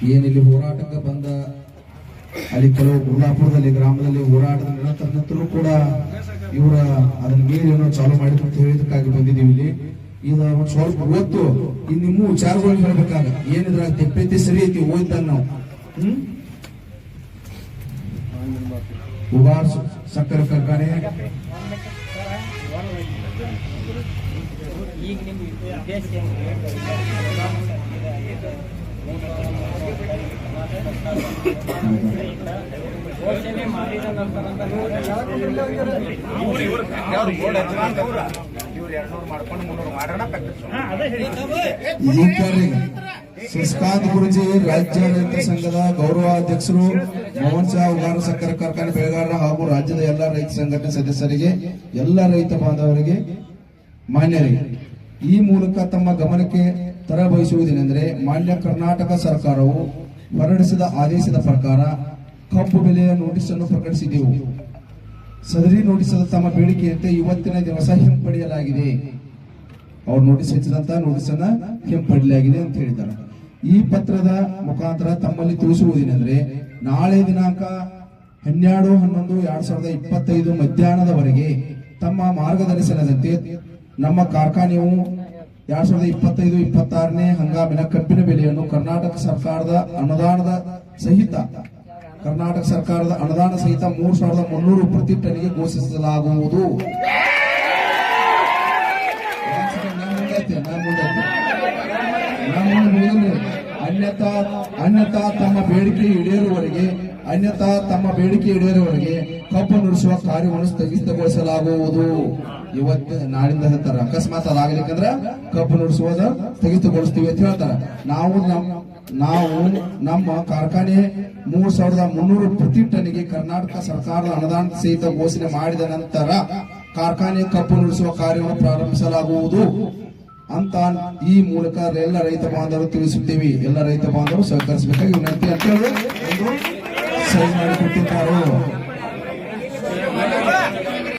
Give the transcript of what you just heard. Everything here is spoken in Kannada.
ಏನಿಲ್ಲಿ ಹೋರಾಟಕ್ಕೆ ಬಂದ ಅಲ್ಲಿ ಕೆಲವು ಗುರ್ಲಾಪುರದಲ್ಲಿ ಗ್ರಾಮದಲ್ಲಿ ಹೋರಾಟದ ನಂತರ ಕೂಡ ಇವರ ಅದನ್ನ ಮೀರಿ ಚಾಲು ಮಾಡಿದ್ರು ಅಂತ ಹೇಳಿದಕ್ಕಾಗಿ ಬಂದಿದ್ದೀವಿ ಇಲ್ಲಿ. ಈಗ ಒಂದ್ ಸ್ವಲ್ಪ ಓದ್ತು ಇನ್ ನಿಮ್ಮ ವಿಚಾರಗಳು ಹೇಳ್ಬೇಕಾಗ ಏನಿದ್ರ ತೆಪ್ಪೈತಿ ಸರಿ ಐತಿ ಓದ್ತಾನ ನಾವು. ಉಗಾರ್ ಸಕ್ಕರೆ ಕಾರ್ಖಾನೆ ಶಶಿಕಾಂತ್ ಗುರುಜಿ ರಾಜ್ಯ ರೈತ ಸಂಘದ ಗೌರವಾಧ್ಯಕ್ಷರು, ಮೋಹನ್ ಶಾ ಉಗಾರ ಸಕ್ಕರೆ ಕಾರ್ಖಾನೆ ಬೆಳೆಗಾರರ ಹಾಗೂ ರಾಜ್ಯದ ಎಲ್ಲ ರೈತ ಸಂಘಟನೆ ಸದಸ್ಯರಿಗೆ, ಎಲ್ಲ ರೈತ ಬಾಂಧವರಿಗೆ, ಮಾನ್ಯರಿಗೆ ಈ ಮೂಲಕ ತಮ್ಮ ಗಮನಕ್ಕೆ ತರಬಯಸುವುದೇನೆಂದರೆ, ಮಾನ್ಯ ಕರ್ನಾಟಕ ಸರ್ಕಾರವು ಹೊರಡಿಸಿದ ಆದೇಶದ ಪ್ರಕಾರ ಕಬ್ಬು ಬೆಲೆಯ ನೋಟಿಸ್ ಅನ್ನು ಪ್ರಕಟಿಸಿದೆವು. ಸದರಿ ನೋಟಿಸದ ತಮ್ಮ ಬೇಡಿಕೆಯಂತೆ ಇವತ್ತಿನ ದಿವಸ ಹಿಂಪಡೆಯಲಾಗಿದೆ. ಅವ್ರು ನೋಟಿಸ್ ಹೆಚ್ಚಿದಂತ ನೋಟಿಸ್ ಅನ್ನ ಹಿಂಪಡೆಯಲಾಗಿದೆ ಅಂತ ಹೇಳಿದ್ದಾರೆ. ಈ ಪತ್ರದ ಮುಖಾಂತರ ತಮ್ಮಲ್ಲಿ ತಿಳಿಸುವುದೇನೆಂದ್ರೆ, ನಾಳೆ ದಿನಾಂಕ 12/11/2025 ಮಧ್ಯಾಹ್ನದವರೆಗೆ ತಮ್ಮ ಮಾರ್ಗದರ್ಶನದಂತೆ ನಮ್ಮ ಕಾರ್ಖಾನೆಯು 2025-26ನೇ ಹಂಗಾಮಿನ ಕಬ್ಬಿನ ಬೆಲೆಯನ್ನು ಕರ್ನಾಟಕ ಸರ್ಕಾರದ ಅನುದಾನದ ಸಹಿತ 3,300 ಪ್ರತಿ ಟನ್ಗೆ ಘೋಷಿಸಲಾಗುವುದು. ಅನ್ಯಥಾ ತಮ್ಮ ಬೇಡಿಕೆ ಈಡೇರುವವರೆಗೆ ಕಬ್ಬು ನುಡಿಸುವ ಕಾರ್ಯವನ್ನು ಸ್ಥಗಿತಗೊಳಿಸಲಾಗುವುದು. ಇವತ್ತು ನಾಳಿಂದ ಹೇಳ್ತಾರೆ, ಅಕಸ್ಮಾತ್ ಅದಾಗಲಿಕ್ಕಂದ್ರ ಕಬ್ಬು ನುಡಿಸುವುದ ಸ್ಥಗಿತಗೊಳಿಸ್ತೀವಿ ಅಂತ ಹೇಳ್ತಾರೆ. ನಾವು ನಮ್ಮ ಕಾರ್ಖಾನೆ 3,300 ಪ್ರತಿ ಟನ್ಗೆ ಕರ್ನಾಟಕ ಸರ್ಕಾರದ ಅನುದಾನ ಸಹಿತ ಘೋಷಣೆ ಮಾಡಿದ ನಂತರ ಕಾರ್ಖಾನೆ ಕಬ್ಬು ನುಡಿಸುವ ಕಾರ್ಯವನ್ನು ಪ್ರಾರಂಭಿಸಲಾಗುವುದು ಅಂತ ಈ ಮೂಲಕ ಎಲ್ಲ ರೈತ ಬಾಂಧವರು ತಿಳಿಸುತ್ತೇವೆ. ಎಲ್ಲ ರೈತ ಬಾಂಧವರು ಸಹಕರಿಸಬೇಕಾಗಿ ವಿನಂತಿ ಅಂತ ಹೇಳಿ ಸಹಿ ಮಾಡಿಕೊಟ್ಟಿದ್ದಾರೆ.